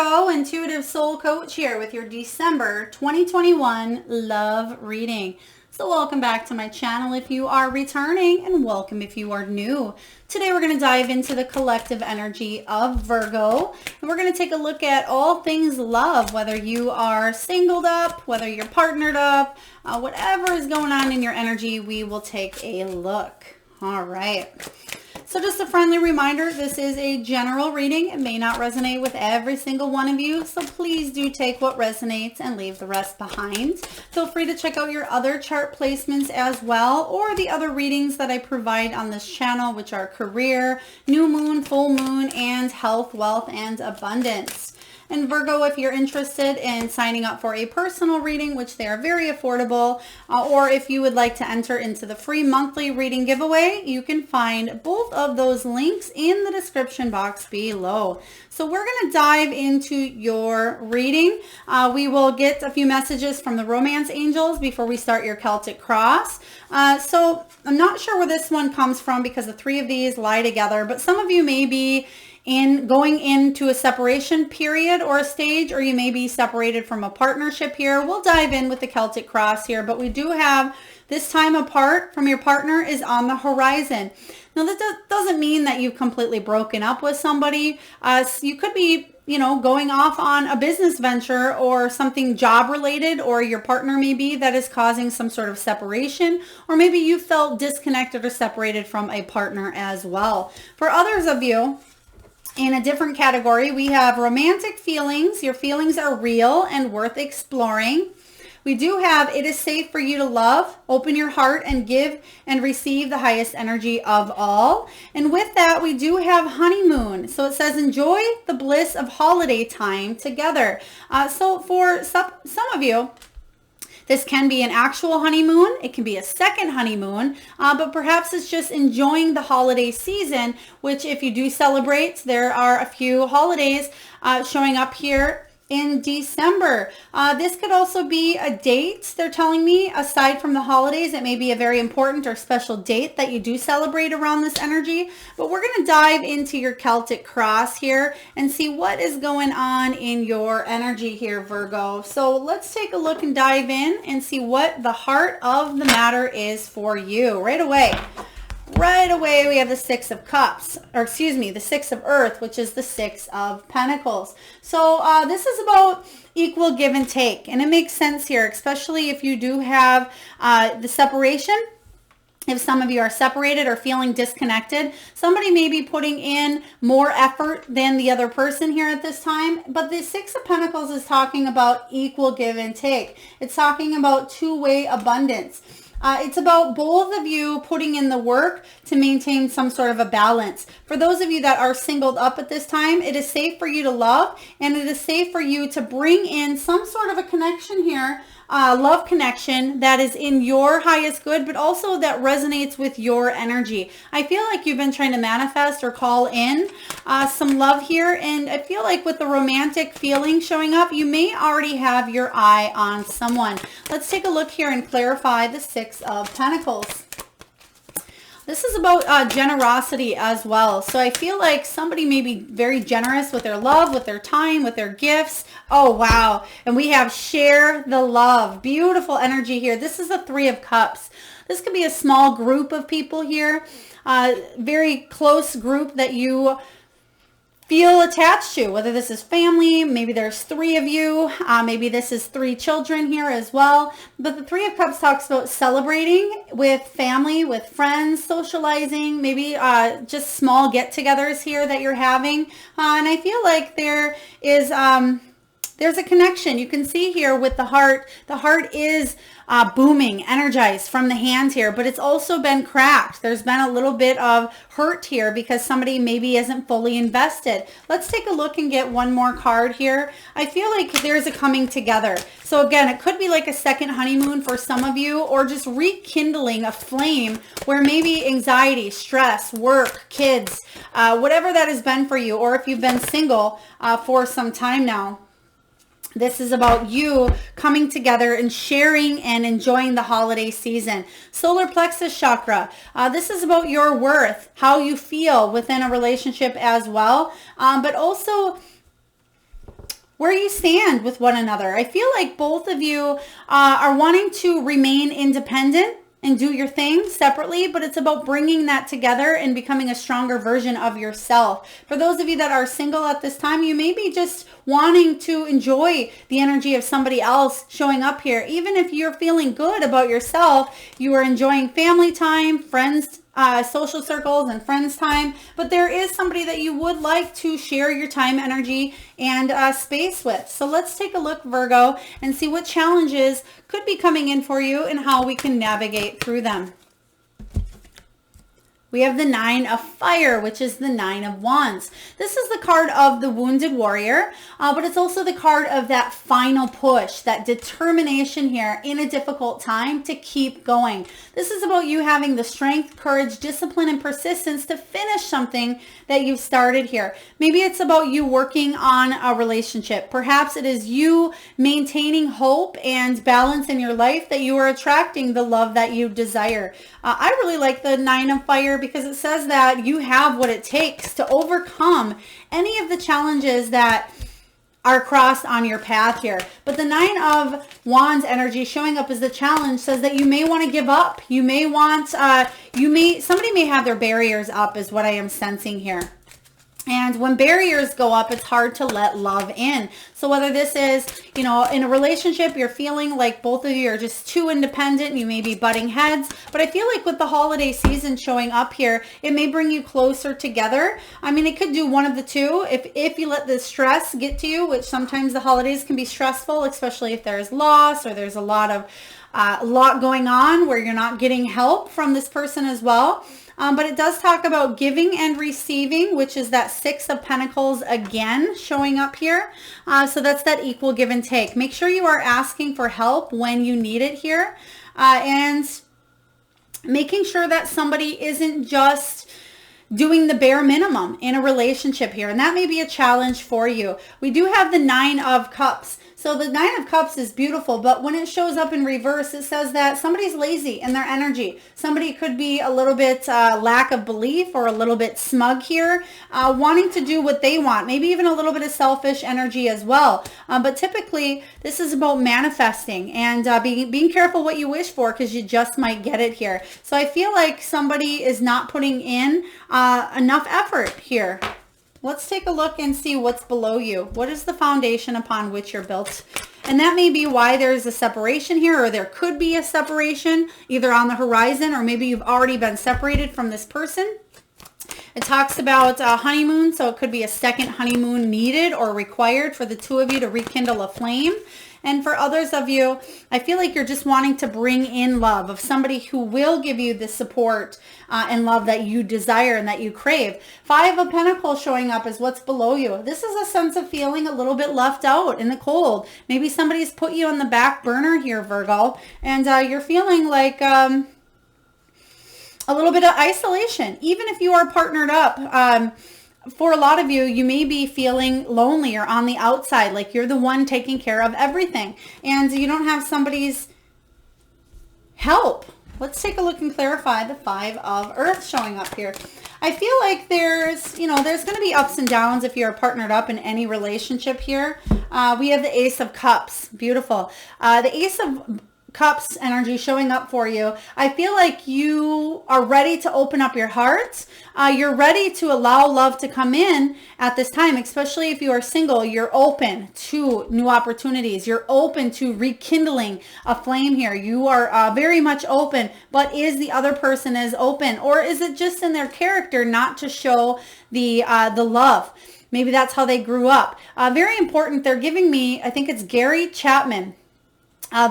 Virgo, Intuitive Soul Coach here with your December 2021 love reading. So welcome back to my channel if you are returning, and welcome if you are new. Today we're going to dive into the collective energy of Virgo, and we're going to take a look at all things love, whether you are singled up, whether you're partnered up, whatever is going on in your energy, we will take a look. All right. So just a friendly reminder, this is a general reading. It may not resonate with every single one of you, so please do take what resonates and leave the rest behind. Feel free to check out your other chart placements as well, or the other readings that I provide on this channel, which are career, new moon, full moon, and health, wealth, and abundance. And Virgo, if you're interested in signing up for a personal reading, which they are very affordable, or if you would like to enter into the free monthly reading giveaway, you can find both of those links in the description box below. So we're going to dive into your reading. We will get a few messages from the romance angels before we start your Celtic cross. So I'm not sure where this one comes from because the three of these lie together, but some of you may be going into a separation period or a stage, or you may be separated from a partnership here. We'll dive in with the Celtic cross here, but we do have this time apart from your partner is on the horizon. Now that doesn't mean that you've completely broken up with somebody. You could be, going off on a business venture or something job related, or your partner may be that is causing some sort of separation, or maybe you felt disconnected or separated from a partner as well. For others of you, in a different category, we have romantic feelings. Your feelings are real and worth exploring. We do have, it is safe for you to love, open your heart, and give and receive the highest energy of all. And with that, we do have honeymoon. So it says, enjoy the bliss of holiday time together. So for some of you, this can be an actual honeymoon. It can be a second honeymoon, but perhaps it's just enjoying the holiday season, which if you do celebrate, there are a few holidays showing up here in December. This could also be a date, they're telling me, aside from the holidays. It may be a very important or special date that you do celebrate around this energy. But we're going to dive into your Celtic cross here and see what is going on in your energy here, Virgo. So let's take a look and dive in and see what the heart of the matter is for you right away. Right away, we have the Six of Cups, or excuse me, the Six of Earth, which is the Six of Pentacles. So this is about equal give and take, and it makes sense here, especially if you do have the separation. If some of you are separated or feeling disconnected, somebody may be putting in more effort than the other person here at this time. But the Six of Pentacles is talking about equal give and take. It's talking about two-way abundance. It's about both of you putting in the work to maintain some sort of a balance. For those of you that are singled up at this time, it is safe for you to love, and it is safe for you to bring in some sort of a connection here, love connection that is in your highest good, but also that resonates with your energy. I feel like you've been trying to manifest or call in some love here, and I feel like with the romantic feeling showing up, you may already have your eye on someone. Let's take a look here and clarify the Six of Pentacles. This is about generosity as well. So I feel like somebody may be very generous with their love, with their time, with their gifts. Oh, wow. And we have share the love. Beautiful energy here. This is the Three of Cups. This could be a small group of people here. Very close group that you feel attached to, whether this is family, maybe there's three of you, maybe this is three children here as well. But the Three of Cups talks about celebrating with family, with friends, socializing, maybe just small get-togethers here that you're having. And I feel like there is there's a connection. You can see here with the heart. The heart is booming, energized from the hand here, but it's also been cracked. There's been a little bit of hurt here because somebody maybe isn't fully invested. Let's take a look and get one more card here. I feel like there's a coming together. So again, it could be like a second honeymoon for some of you, or just rekindling a flame where maybe anxiety, stress, work, kids, whatever that has been for you, or if you've been single for some time now. This is about you coming together and sharing and enjoying the holiday season. Solar plexus chakra. This is about your worth, how you feel within a relationship as well. But also where you stand with one another. I feel like both of you are wanting to remain independent and do your thing separately, but it's about bringing that together and becoming a stronger version of yourself. For those of you that are single at this time, you may be just wanting to enjoy the energy of somebody else showing up here. Even if you're feeling good about yourself, you are enjoying family time, friends, social circles and friends time, but there is somebody that you would like to share your time, energy, and space with. So let's take a look, Virgo, and see what challenges could be coming in for you and how we can navigate through them. We have the Nine of Fire, which is the Nine of Wands. This is the card of the wounded warrior, but it's also the card of that final push, that determination here in a difficult time to keep going. This is about you having the strength, courage, discipline, and persistence to finish something that you've started here. Maybe it's about you working on a relationship. Perhaps it is you maintaining hope and balance in your life that you are attracting the love that you desire. I really like the Nine of Fire because it says that you have what it takes to overcome any of the challenges that are crossed on your path here. But the Nine of Wands energy showing up as the challenge says that you may want to give up. You may want, somebody may have their barriers up is what I am sensing here. And when barriers go up, it's hard to let love in. So whether this is, in a relationship, you're feeling like both of you are just too independent and you may be butting heads. But I feel like with the holiday season showing up here, it may bring you closer together. I mean, it could do one of the two. If you let the stress get to you, which sometimes the holidays can be stressful, especially if there's loss or there's a lot going on where you're not getting help from this person as well. But it does talk about giving and receiving, which is that Six of Pentacles again showing up here. So that's that equal give and take. Make sure you are asking for help when you need it here. And making sure that somebody isn't just doing the bare minimum in a relationship here. And that may be a challenge for you. We do have the Nine of Cups. So the Nine of Cups is beautiful, but when it shows up in reverse, it says that somebody's lazy in their energy. Somebody could be a little bit lack of belief or a little bit smug here, wanting to do what they want, maybe even a little bit of selfish energy as well. But typically, this is about manifesting and being careful what you wish for because you just might get it here. So I feel like somebody is not putting in enough effort here. Let's take a look and see what's below you. What is the foundation upon which you're built? And that may be why there's a separation here, or there could be a separation either on the horizon, or maybe you've already been separated from this person. It talks about a honeymoon, so it could be a second honeymoon needed or required for the two of you to rekindle a flame. And for others of you, I feel like you're just wanting to bring in love of somebody who will give you the support and love that you desire and that you crave. Five of Pentacles showing up is what's below you. This is a sense of feeling a little bit left out in the cold. Maybe somebody's put you on the back burner here, Virgo, and you're feeling like a little bit of isolation. Even if you are partnered up, for a lot of you, you may be feeling lonely or on the outside, like you're the one taking care of everything and you don't have somebody's help. Let's take a look and clarify the Five of Earth showing up here. I feel like there's going to be ups and downs if you're partnered up in any relationship here. We have the Ace of Cups. Beautiful. The Ace of Cups energy showing up for you. I feel like you are ready to open up your heart. You're ready to allow love to come in at this time, especially if you are single. You're open to new opportunities. You're open to rekindling a flame here. You are very much open, but is the other person as open, or is it just in their character not to show the love? Maybe that's how they grew up. Very important. They're giving me, I think it's Gary Chapman,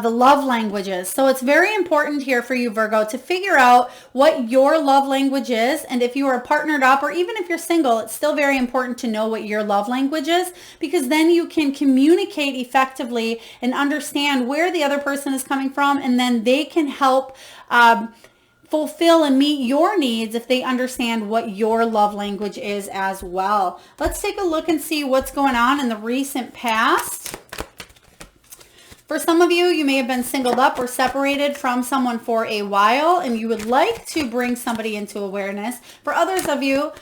the love languages. So it's very important here for you, Virgo, to figure out what your love language is. And if you are partnered up, or even if you're single, it's still very important to know what your love language is, because then you can communicate effectively and understand where the other person is coming from. And then they can help fulfill and meet your needs if they understand what your love language is as well. Let's take a look and see what's going on in the recent past. For some of you, you may have been singled up or separated from someone for a while, and you would like to bring somebody into awareness. For others of you,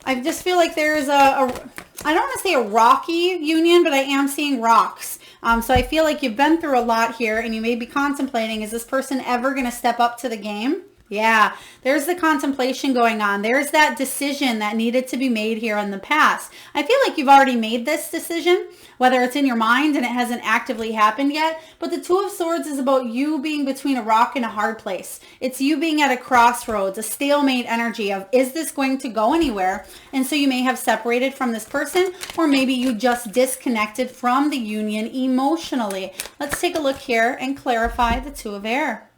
I just feel like there's a I don't want to say a rocky union, but I am seeing rocks. So I feel like you've been through a lot here, and you may be contemplating, is this person ever going to step up to the game? Yeah, there's the contemplation going on. There's that decision that needed to be made here in the past. I feel like you've already made this decision, whether it's in your mind and it hasn't actively happened yet. But the Two of Swords is about you being between a rock and a hard place. It's you being at a crossroads, a stalemate energy of, is this going to go anywhere? And so you may have separated from this person, or maybe you just disconnected from the union emotionally. Let's take a look here and clarify the Two of Air.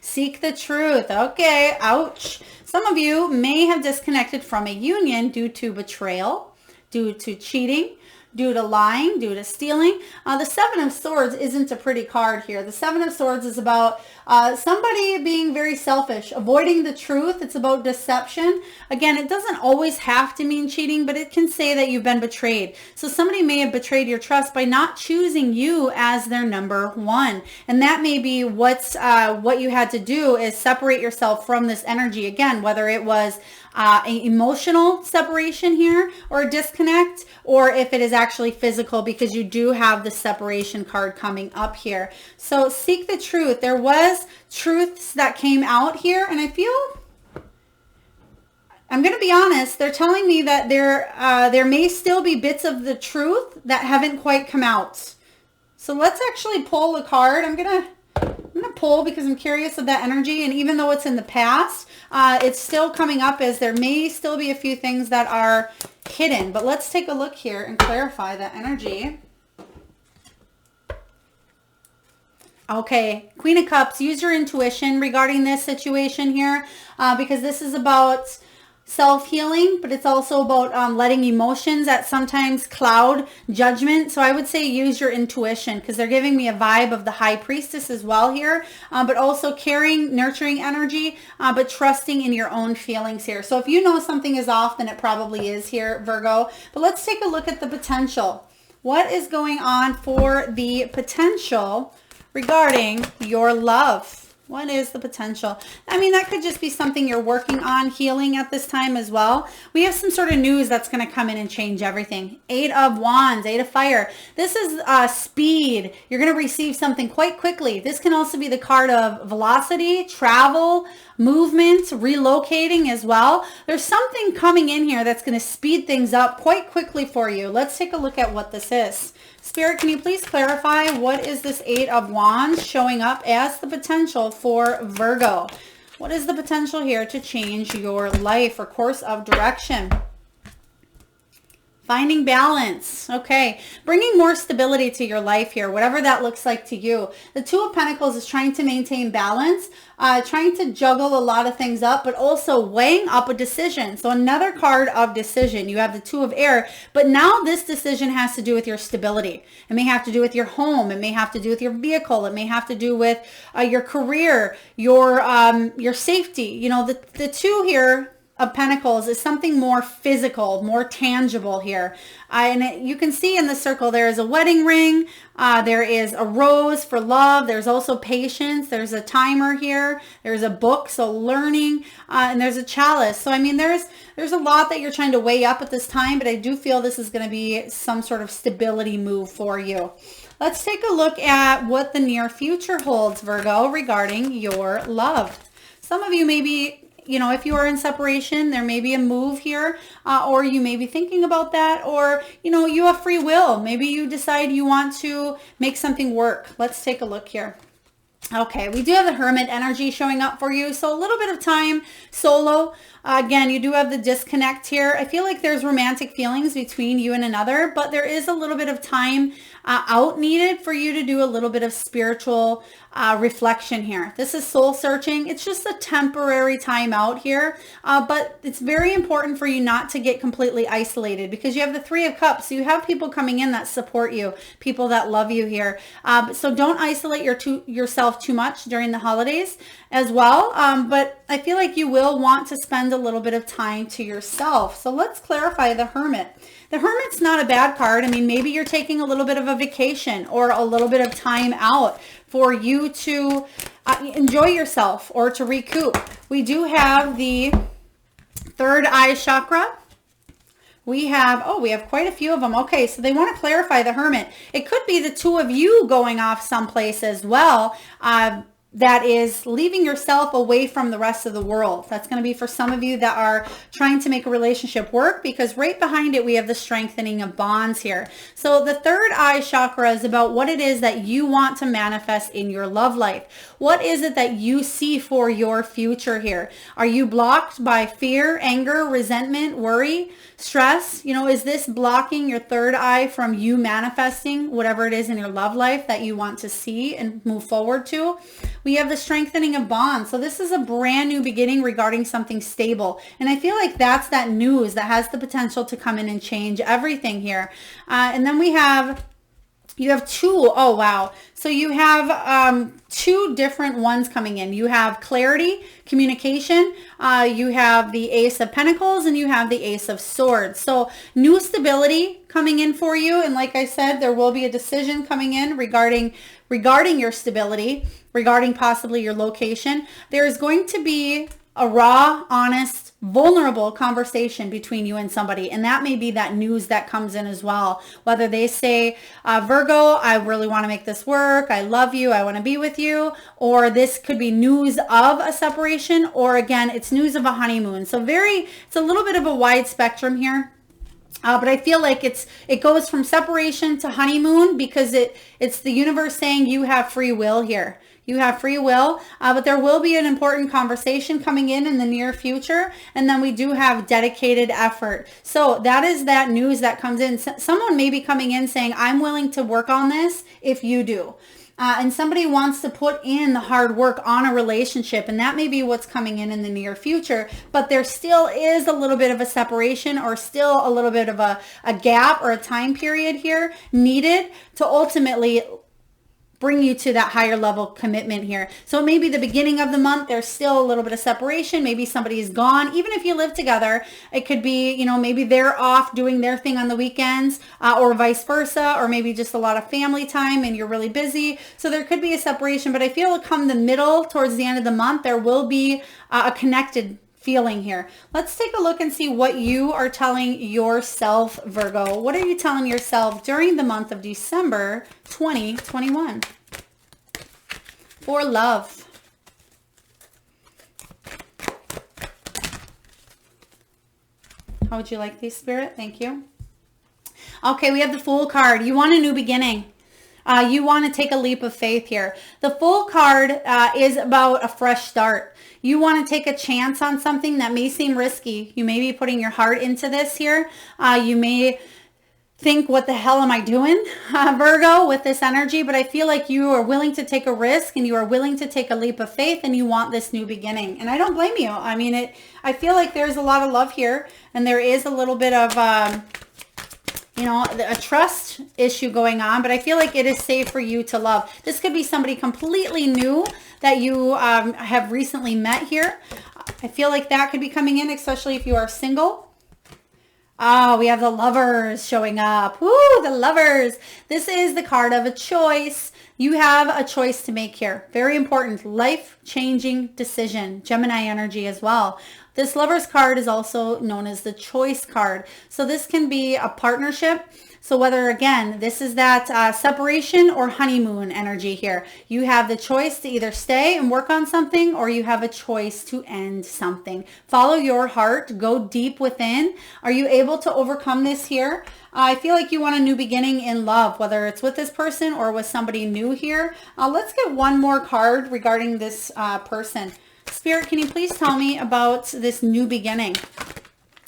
Seek the truth. Okay, ouch. Some of you may have disconnected from a union due to betrayal, due to cheating, due to lying, due to stealing. The Seven of Swords isn't a pretty card here. The Seven of Swords is about somebody being very selfish, avoiding the truth. It's about deception. Again, it doesn't always have to mean cheating, but it can say that you've been betrayed. So somebody may have betrayed your trust by not choosing you as their number one. And that may be what you had to do, is separate yourself from this energy. Again, whether it was an emotional separation here or a disconnect, or if it is actually physical, because you do have the separation card coming up here. So seek the truth. There was truths that came out here, and I feel, I'm going to be honest, they're telling me that there may still be bits of the truth that haven't quite come out. So let's actually pull a card. I'm going to pull because I'm curious of that energy. And even though it's in the past, it's still coming up as there may still be a few things that are hidden. But let's take a look here and clarify that energy. Okay, Queen of Cups, use your intuition regarding this situation here, because this is about self-healing, but it's also about letting emotions that sometimes cloud judgment. So I would say use your intuition, because they're giving me a vibe of the High Priestess as well here, but also caring, nurturing energy, but trusting in your own feelings here. So if you know something is off, then it probably is here, Virgo. But let's take a look at the potential. What is going on for the potential regarding your love? What is the potential? I mean, that could just be something you're working on healing at this time as well. We have some sort of news that's going to come in and change everything. Eight of Wands, Eight of Fire. This is speed. You're going to receive something quite quickly. This can also be the card of velocity, travel, movement, relocating as well. There's something coming in here that's going to speed things up quite quickly for you. Let's take a look at what this is. Spirit, can you please clarify what is this Eight of Wands showing up as the potential for Virgo? What is the potential here to change your life or course of direction? Finding balance. Okay. Bringing more stability to your life here, whatever that looks like to you. The Two of Pentacles is trying to maintain balance, trying to juggle a lot of things up, but also weighing up a decision. So another card of decision. You have the Two of Air, but now this decision has to do with your stability. It may have to do with your home. It may have to do with your vehicle. It may have to do with your career, your safety. You know, the two here of Pentacles is something more physical, more tangible here. You can see in the circle, there is a wedding ring. There is a rose for love. There's also patience. There's a timer here. There's a book, so learning, and there's a chalice. So, I mean, there's a lot that you're trying to weigh up at this time, but I do feel this is going to be some sort of stability move for you. Let's take a look at what the near future holds, Virgo, regarding your love. Some of you may be, you know, if you are in separation, there may be a move here, or you may be thinking about that, or, you know, you have free will. Maybe you decide you want to make something work. Let's take a look here. Okay, we do have the Hermit energy showing up for you. So a little bit of time solo. Again, you do have the disconnect here. I feel like there's romantic feelings between you and another, but there is a little bit of time out needed for you to do a little bit of spiritual reflection here. This is soul searching. It's just a temporary time out here, but it's very important for you not to get completely isolated, because you have the Three of Cups. So you have people coming in that support you, people that love you here. So don't isolate yourself too much during the holidays as well. But I feel like you will want to spend a little bit of time to yourself. So let's clarify the Hermit. The Hermit's not a bad card. I mean, maybe you're taking a little bit of a vacation or a little bit of time out for you to enjoy yourself or to recoup. We do have the third eye chakra, We have, oh, we have quite a few of them. Okay, so they want to clarify the Hermit. It could be the two of you going off someplace as well. That is leaving yourself away from the rest of the world. That's going to be for some of you that are trying to make a relationship work, because right behind it, we have the strengthening of bonds here. So the third eye chakra is about what it is that you want to manifest in your love life. What is it that you see for your future here? Are you blocked by fear, anger, resentment, worry, stress? You know, is this blocking your third eye from you manifesting whatever it is in your love life that you want to see and move forward to? We have the strengthening of bonds. So this is a brand new beginning regarding something stable. And I feel like that's that news that has the potential to come in and change everything here. And then you have two. Oh, wow. So you have two different ones coming in. You have clarity, communication. You have the Ace of Pentacles, and you have the Ace of Swords. So new stability coming in for you. And like I said, there will be a decision coming in regarding your stability, regarding possibly your location. There is going to be a raw, honest, vulnerable conversation between you and somebody. And that may be that news that comes in as well. Whether they say, Virgo, I really want to make this work. I love you. I want to be with you. Or this could be news of a separation. Or again, it's news of a honeymoon. So it's a little bit of a wide spectrum here. But I feel like it goes from separation to honeymoon, because it's the universe saying you have free will here. You have free will, but there will be an important conversation coming in the near future. And then we do have dedicated effort. So that is that news that comes in. Someone may be coming in saying, I'm willing to work on this if you do. And somebody wants to put in the hard work on a relationship, and that may be what's coming in the near future. But there still is a little bit of a separation, or still a little bit of a gap or a time period here needed to ultimately bring you to that higher level commitment here. So maybe the beginning of the month, there's still a little bit of separation. Maybe somebody is gone. Even if you live together, it could be, you know, maybe they're off doing their thing on the weekends, or vice versa, or maybe just a lot of family time and you're really busy. So there could be a separation, but I feel come the middle, towards the end of the month, there will be a connected feeling here. Let's take a look and see what you are telling yourself, Virgo. What are you telling yourself during the month of December 2021 for love? How would you like these, Spirit? Thank you. Okay, we have the Fool card. You want a new beginning. You want to take a leap of faith here. The Fool card is about a fresh start. You want to take a chance on something that may seem risky. You may be putting your heart into this here. You may think, what the hell am I doing, Virgo, with this energy? But I feel like you are willing to take a risk, and you are willing to take a leap of faith, and you want this new beginning. And I don't blame you. I mean, I feel like there's a lot of love here, and there is a little bit of you know, a trust issue going on, but I feel like it is safe for you to love. This could be somebody completely new that you have recently met here. I feel like that could be coming in, especially if you are single. Oh, we have the Lovers showing up. Woo, the Lovers. This is the card of a choice. You have a choice to make here. Very important, life-changing decision. Gemini energy as well. This Lovers card is also known as the Choice card. So this can be a partnership. So whether, again, this is that separation or honeymoon energy here. You have the choice to either stay and work on something, or you have a choice to end something. Follow your heart. Go deep within. Are you able to overcome this here? I feel like you want a new beginning in love, whether it's with this person or with somebody new here. Let's get one more card regarding this person. Spirit, can you please tell me about this new beginning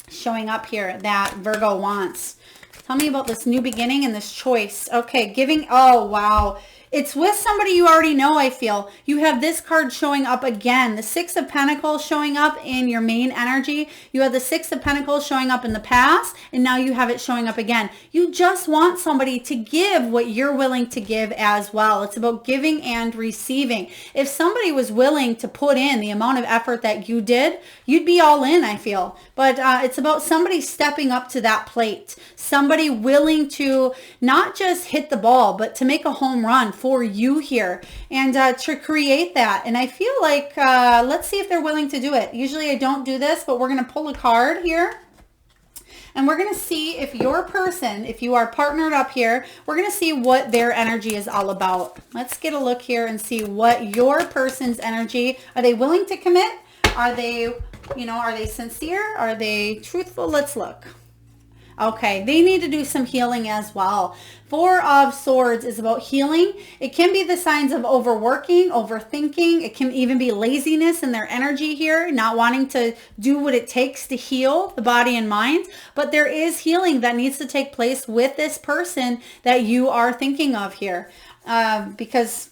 showing up here that Virgo wants? Tell me about this new beginning and this choice. Okay, giving. Oh, wow. It's with somebody you already know, I feel. You have this card showing up again. The Six of Pentacles showing up in your main energy. You have the Six of Pentacles showing up in the past, and now you have it showing up again. You just want somebody to give what you're willing to give as well. It's about giving and receiving. If somebody was willing to put in the amount of effort that you did, you'd be all in, I feel. But it's about somebody stepping up to that plate. Somebody willing to not just hit the ball, but to make a home run for you here, and to create that. And I feel like, let's see if they're willing to do it. Usually I don't do this, but we're going to pull a card here. And we're going to see if your person, if you are partnered up here, we're going to see what their energy is all about. Let's get a look here and see what your person's energy, are they willing to commit? Are they, are they sincere? Are they truthful? Let's look. Okay, they need to do some healing as well. Four of Swords is about healing. It can be the signs of overworking, overthinking. It can even be laziness in their energy here, not wanting to do what it takes to heal the body and mind. But there is healing that needs to take place with this person that you are thinking of here, because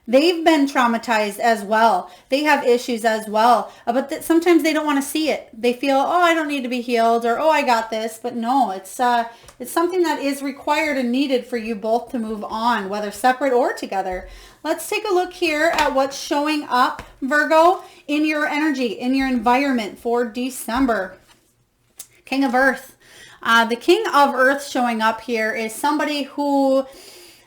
they've been traumatized as well. They have issues as well, but sometimes they don't want to see it. They feel, oh, I don't need to be healed, or, oh, I got this. But no, it's something that is required and needed for you both to move on, whether separate or together. Let's take a look here at what's showing up, Virgo, in your energy, in your environment for December. King of Earth. The King of Earth showing up here is somebody who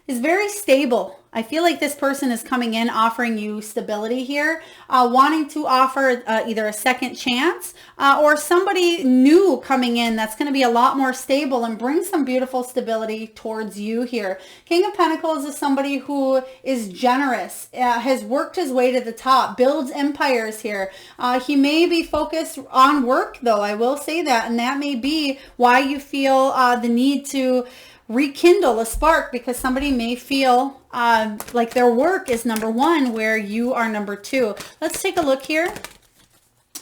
is very stable. I feel like this person is coming in offering you stability here, wanting to offer either a second chance or somebody new coming in that's going to be a lot more stable and bring some beautiful stability towards you here. King of Pentacles is somebody who is generous, has worked his way to the top, builds empires here. He may be focused on work, though, I will say that, and that may be why you feel the need to rekindle a spark, because somebody may feel like their work is number one where you are number two. Let's take a look here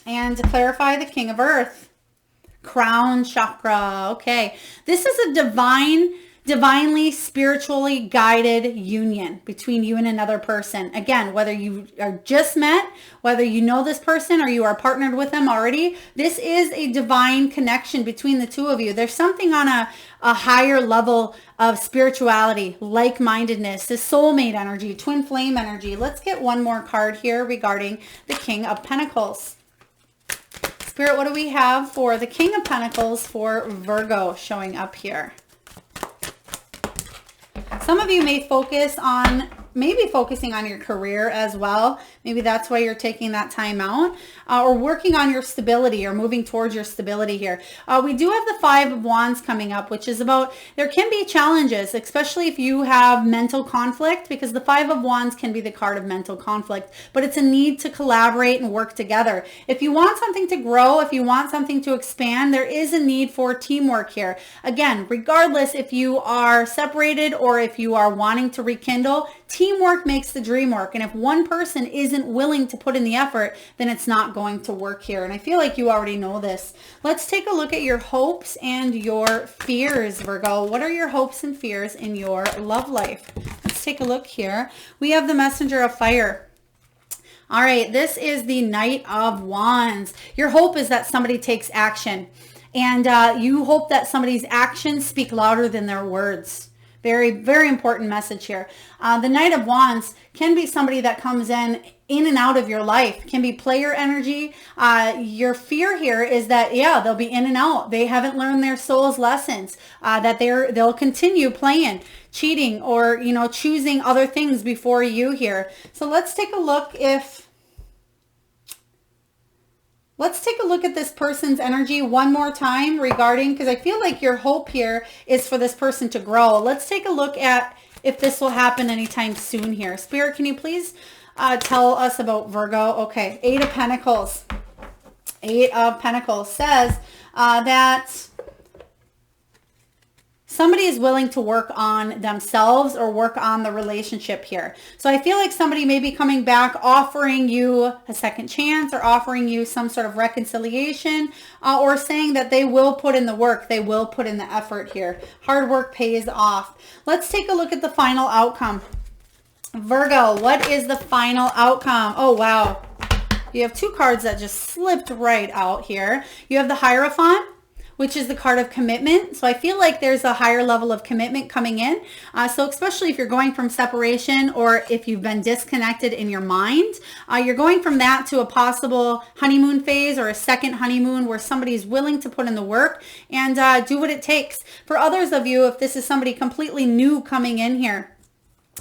and to clarify the King of Earth. Crown chakra. Okay, this is a divinely, spiritually guided union between you and another person. Again, whether you are just met, whether you know this person or you are partnered with them already, this is a divine connection between the two of you. There's something on a higher level of spirituality, like-mindedness, the soulmate energy, twin flame energy. Let's get one more card here regarding the King of Pentacles. Spirit, what do we have for the King of Pentacles for Virgo showing up here? Some of you may maybe focusing on your career as well. Maybe that's why you're taking that time out, or working on your stability or moving towards your stability here. We do have the Five of Wands coming up, which is about, there can be challenges, especially if you have mental conflict, because the Five of Wands can be the card of mental conflict, but it's a need to collaborate and work together. If you want something to grow, if you want something to expand, there is a need for teamwork here. Again, regardless if you are separated or if you are wanting to rekindle, teamwork makes the dream work. And if one person isn't willing to put in the effort, then it's not going to work here. And I feel like you already know this. Let's take a look at your hopes and your fears, Virgo. What are your hopes and fears in your love life? Let's take a look here. We have the Messenger of Fire. All right, this is the Knight of Wands. Your hope is that somebody takes action. And you hope that somebody's actions speak louder than their words. Very, very important message here. The Knight of Wands can be somebody that comes in and out of your life. Can be player energy. Your fear here is that, yeah, they'll be in and out. They haven't learned their soul's lessons, that they'll continue playing, cheating, or, choosing other things before you here. So let's take a look at this person's energy one more time regarding, because I feel like your hope here is for this person to grow. Let's take a look at if this will happen anytime soon here. Spirit, can you please tell us about Virgo? Okay, Eight of Pentacles. Eight of Pentacles says that somebody is willing to work on themselves or work on the relationship here. So I feel like somebody may be coming back offering you a second chance or offering you some sort of reconciliation, or saying that they will put in the work, they will put in the effort here. Hard work pays off. Let's take a look at the final outcome. Virgo, what is the final outcome? Oh, wow. You have two cards that just slipped right out here. You have the Hierophant, which is the card of commitment. So I feel like there's a higher level of commitment coming in. So especially if you're going from separation, or if you've been disconnected in your mind, you're going from that to a possible honeymoon phase or a second honeymoon where somebody's willing to put in the work and do what it takes. For others of you, if this is somebody completely new coming in here,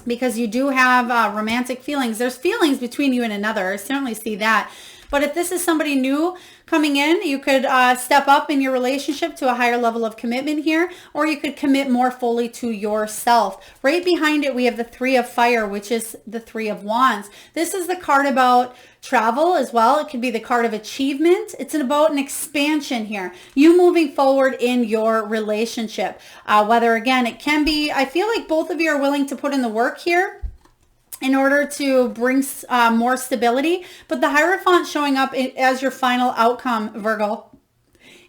because you do have romantic feelings, there's feelings between you and another. I certainly see that. But if this is somebody new coming in, you could step up in your relationship to a higher level of commitment here, or you could commit more fully to yourself. Right behind it, we have the Three of Fire, which is the Three of Wands. This is the card about travel as well. It could be the card of achievement. It's about an expansion here. You moving forward in your relationship. Whether, again, it can be, I feel like both of you are willing to put in the work here in order to bring more stability. But the Hierophant showing up as your final outcome, Virgo,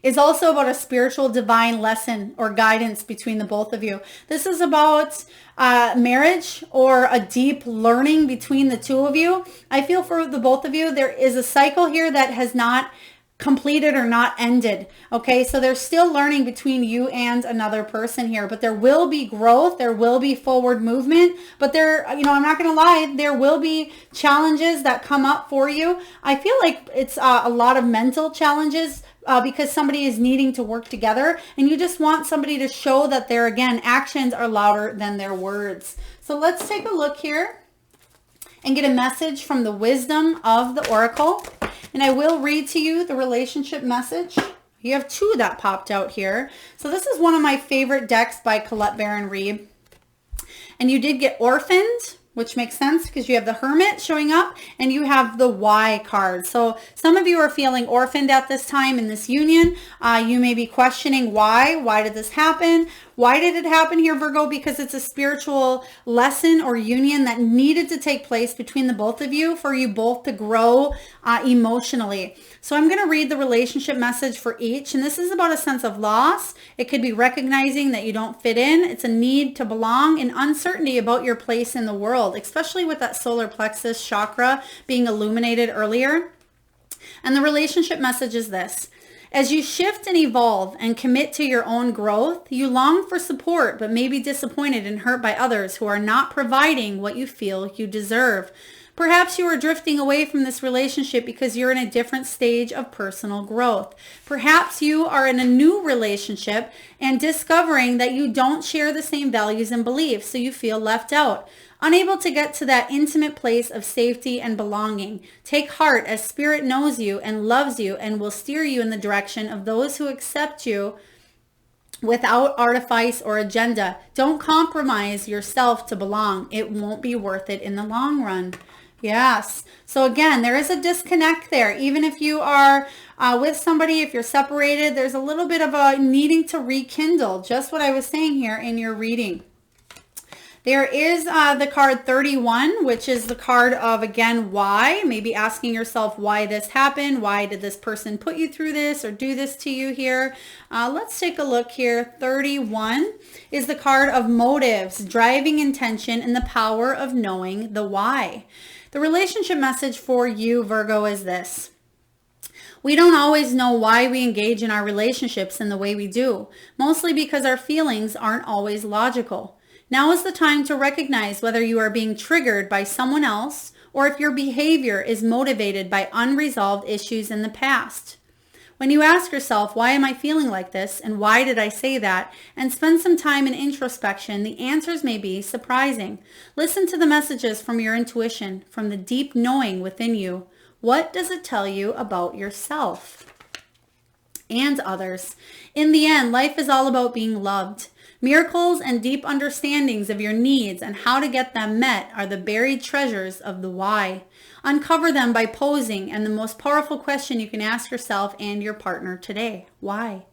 is also about a spiritual divine lesson or guidance between the both of you. This is about marriage or a deep learning between the two of you. I feel for the both of you, there is a cycle here that has not completed or not ended. Okay, so there's still learning between you and another person here, but there will be growth, there will be forward movement, but there, you know, I'm not going to lie, there will be challenges that come up for you. I feel like it's a lot of mental challenges because somebody is needing to work together, and you just want somebody to show that their, again, actions are louder than their words. So let's take a look here and get a message from the wisdom of the Oracle. And I will read to you the relationship message. You have two that popped out here. So this is one of my favorite decks by Collette Baron-Reid. And you did get orphaned, which makes sense because you have the Hermit showing up and you have the Y card. So some of you are feeling orphaned at this time in this union. You may be questioning why. Why did this happen? Why did it happen here, Virgo? Because it's a spiritual lesson or union that needed to take place between the both of you for you both to grow emotionally. So I'm going to read the relationship message for each. And this is about a sense of loss. It could be recognizing that you don't fit in. It's a need to belong and uncertainty about your place in the world, especially with that solar plexus chakra being illuminated earlier. And the relationship message is this. As you shift and evolve and commit to your own growth, you long for support, but may be disappointed and hurt by others who are not providing what you feel you deserve. Perhaps you are drifting away from this relationship because you're in a different stage of personal growth. Perhaps you are in a new relationship and discovering that you don't share the same values and beliefs, so you feel left out. Unable to get to that intimate place of safety and belonging. Take heart, as Spirit knows you and loves you and will steer you in the direction of those who accept you without artifice or agenda. Don't compromise yourself to belong. It won't be worth it in the long run. Yes. So again, there is a disconnect there. Even if you are with somebody, if you're separated, there's a little bit of a needing to rekindle. Just what I was saying here in your reading. There is the card 31, which is the card of, again, why. Maybe asking yourself why this happened. Why did this person put you through this or do this to you here? Let's take a look here. 31 is the card of motives, driving intention, and the power of knowing the why. The relationship message for you, Virgo, is this. We don't always know why we engage in our relationships in the way we do, mostly because our feelings aren't always logical. Now is the time to recognize whether you are being triggered by someone else or if your behavior is motivated by unresolved issues in the past. When you ask yourself, why am I feeling like this and why did I say that, and spend some time in introspection, the answers may be surprising. Listen to the messages from your intuition, from the deep knowing within you. What does it tell you about yourself and others? In the end, life is all about being loved. Miracles and deep understandings of your needs and how to get them met are the buried treasures of the why. Uncover them by posing and the most powerful question you can ask yourself and your partner today. Why?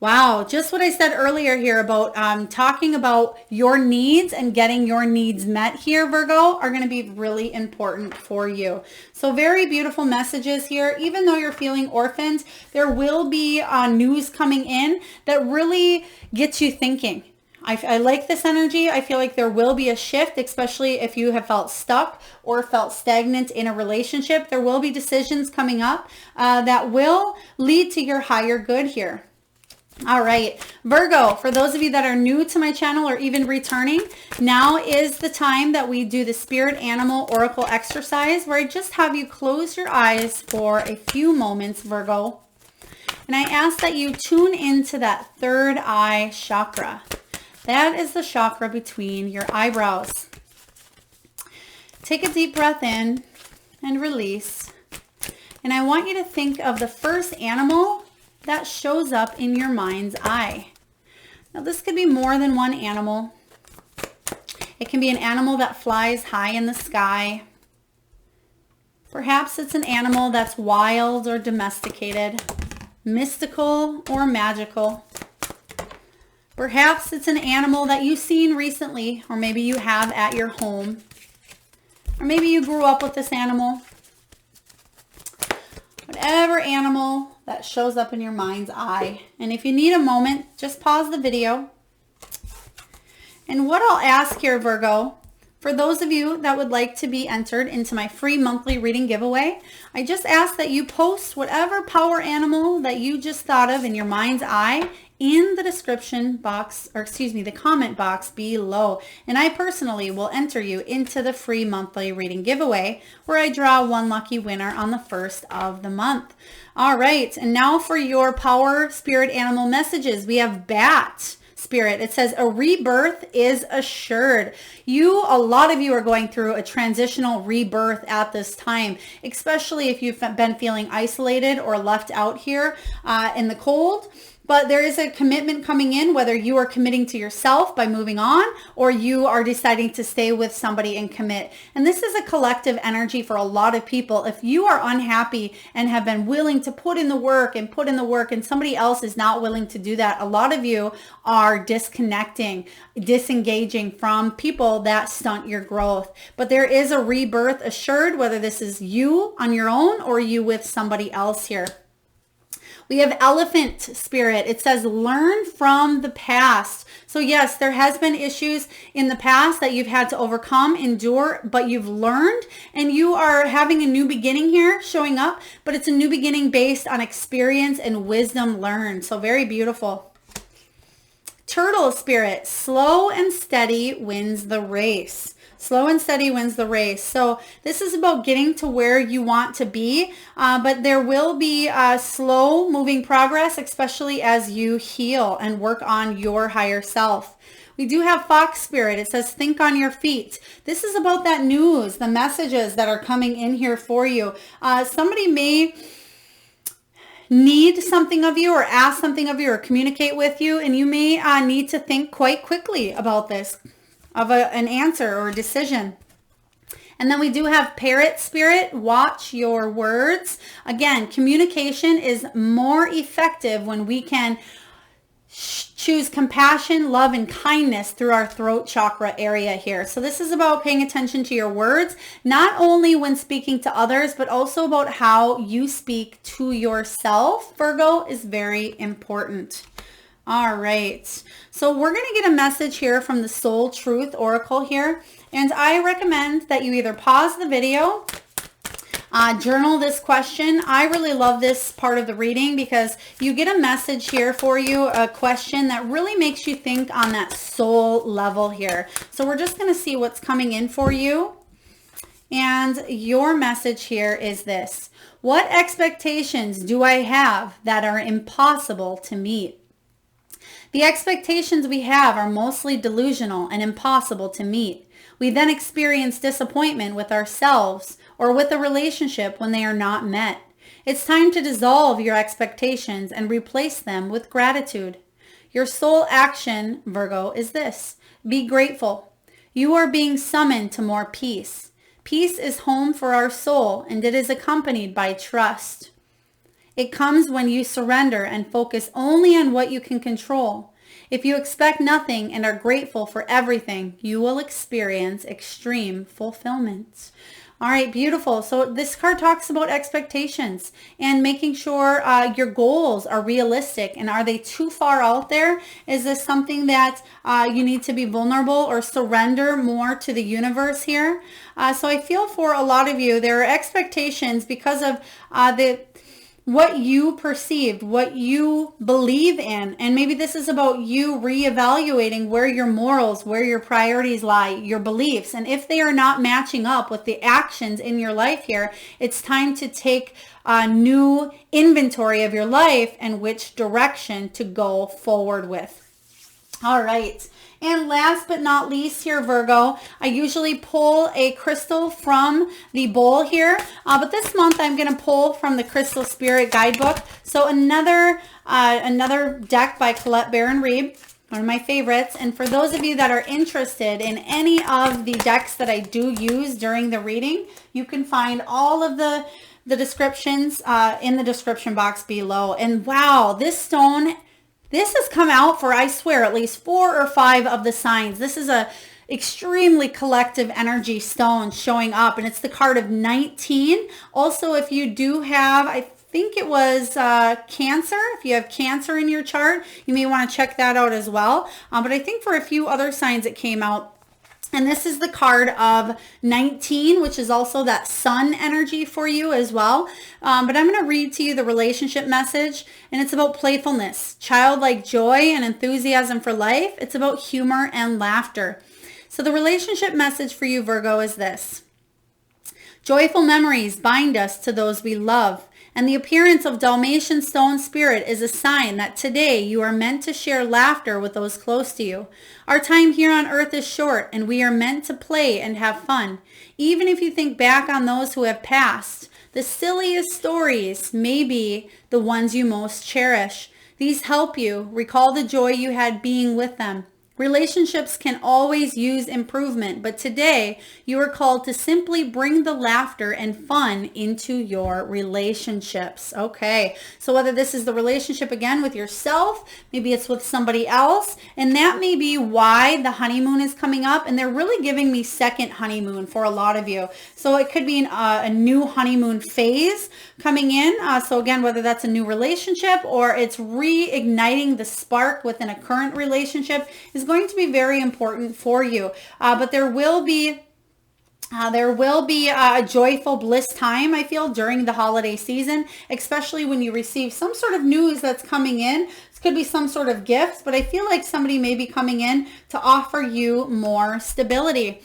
Wow, just what I said earlier here about talking about your needs and getting your needs met here, Virgo, are going to be really important for you. So very beautiful messages here. Even though you're feeling orphaned, there will be news coming in that really gets you thinking. I like this energy. I feel like there will be a shift, especially if you have felt stuck or felt stagnant in a relationship. There will be decisions coming up that will lead to your higher good here. All right, Virgo, for those of you that are new to my channel or even returning, now is the time that we do the Spirit Animal Oracle exercise where I just have you close your eyes for a few moments, Virgo. And I ask that you tune into that third eye chakra. That is the chakra between your eyebrows. Take a deep breath in and release. And I want you to think of the first animal that shows up in your mind's eye. Now this could be more than one animal. It can be an animal that flies high in the sky. Perhaps it's an animal that's wild or domesticated, mystical or magical. Perhaps it's an animal that you've seen recently, or maybe you have at your home. Or maybe you grew up with this animal. Whatever animal that shows up in your mind's eye. And if you need a moment, just pause the video. And what I'll ask here, Virgo, for those of you that would like to be entered into my free monthly reading giveaway, I just ask that you post whatever power animal that you just thought of in your mind's eye in the description box, or excuse me, the comment box below. And I personally will enter you into the free monthly reading giveaway where I draw one lucky winner on the first of the month. All right, and now for your power spirit animal messages. We have bat. Spirit. It says a rebirth is assured. A lot of you are going through a transitional rebirth at this time, especially if you've been feeling isolated or left out here in the cold. But there is a commitment coming in, whether you are committing to yourself by moving on or you are deciding to stay with somebody and commit. And this is a collective energy for a lot of people. If you are unhappy and have been willing to put in the work and somebody else is not willing to do that, a lot of you are disconnecting, disengaging from people that stunt your growth. But there is a rebirth assured, whether this is you on your own or you with somebody else here. We have elephant spirit. It says learn from the past. So yes, there has been issues in the past that you've had to overcome, endure, but you've learned and you are having a new beginning here showing up, but it's a new beginning based on experience and wisdom learned. So very beautiful. Turtle spirit, slow and steady wins the race. Slow and steady wins the race. So this is about getting to where you want to be, but there will be slow moving progress, especially as you heal and work on your higher self. We do have fox spirit. It says think on your feet. This is about that news, the messages that are coming in here for you. Somebody may need something of you or ask something of you or communicate with you, and you may need to think quite quickly about this, of an answer or a decision. And then we do have parrot spirit. Watch your words. Again, communication is more effective when we can choose compassion, love, and kindness through our throat chakra area here. So this is about paying attention to your words, not only when speaking to others, but also about how you speak to yourself. Virgo is very important. All right, so we're going to get a message here from the Soul Truth Oracle here, and I recommend that you either pause the video, journal this question. I really love this part of the reading because you get a message here for you, a question that really makes you think on that soul level here. So we're just going to see what's coming in for you, and your message here is this: what expectations do I have that are impossible to meet? The expectations we have are mostly delusional and impossible to meet. We then experience disappointment with ourselves or with a relationship when they are not met. It's time to dissolve your expectations and replace them with gratitude. Your soul action, Virgo, is this: be grateful. You are being summoned to more peace. Peace is home for our soul, and it is accompanied by trust. It comes when you surrender and focus only on what you can control. If you expect nothing and are grateful for everything, you will experience extreme fulfillment. All right, beautiful. So this card talks about expectations and making sure your goals are realistic, and are they too far out there? Is this something that you need to be vulnerable or surrender more to the universe here? So I feel for a lot of you, there are expectations because of what you perceived, what you believe in. And maybe this is about you reevaluating where your morals, where your priorities lie, your beliefs. And if they are not matching up with the actions in your life here, it's time to take a new inventory of your life and which direction to go forward with. All right. And last but not least here, Virgo, I usually pull a crystal from the bowl here, but this month I'm going to pull from the Crystal Spirit Guidebook. So another deck by Collette Baron-Reid, one of my favorites. And for those of you that are interested in any of the decks that I do use during the reading, you can find all of the descriptions in the description box below. And wow, this stone, this has come out for, I swear, at least 4 or 5 of the signs. This is a extremely collective energy stone showing up, and it's the card of 19. Also, if you do have, I think it was Cancer. If you have Cancer in your chart, you may want to check that out as well. But I think for a few other signs it came out. And this is the card of 19, which is also that sun energy for you as well. But I'm going to read to you the relationship message, and it's about playfulness, childlike joy, and enthusiasm for life. It's about humor and laughter. So the relationship message for you, Virgo, is this. Joyful memories bind us to those we love, and the appearance of Dalmatian stone spirit is a sign that today you are meant to share laughter with those close to you. Our time here on earth is short, and we are meant to play and have fun. Even if you think back on those who have passed, the silliest stories may be the ones you most cherish. These help you recall the joy you had being with them. Relationships can always use improvement, but today you are called to simply bring the laughter and fun into your relationships. Okay, so whether this is the relationship again with yourself, maybe it's with somebody else, and that may be why the honeymoon is coming up, and they're really giving me second honeymoon for a lot of you. So it could be a new honeymoon phase coming in. So again, whether that's a new relationship or it's reigniting the spark within a current relationship is going to be very important for you. But there will be a joyful bliss time, I feel, during the holiday season, especially when you receive some sort of news that's coming in. This could be some sort of gift, but I feel like somebody may be coming in to offer you more stability.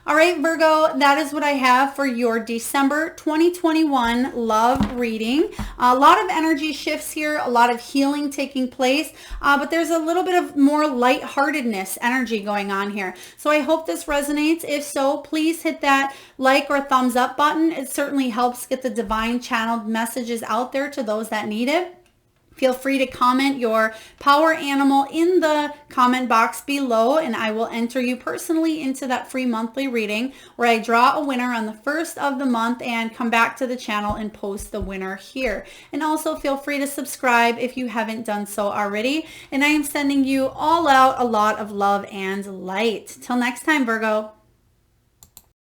All right, Virgo, that is what I have for your December 2021 love reading. A lot of energy shifts here, a lot of healing taking place, but there's a little bit of more lightheartedness energy going on here. So I hope this resonates. If so, please hit that like or thumbs up button. It certainly helps get the divine channeled messages out there to those that need it. Feel free to comment your power animal in the comment box below, and I will enter you personally into that free monthly reading where I draw a winner on the first of the month and come back to the channel and post the winner here. And also feel free to subscribe if you haven't done so already. And I am sending you all out a lot of love and light. Till next time, Virgo.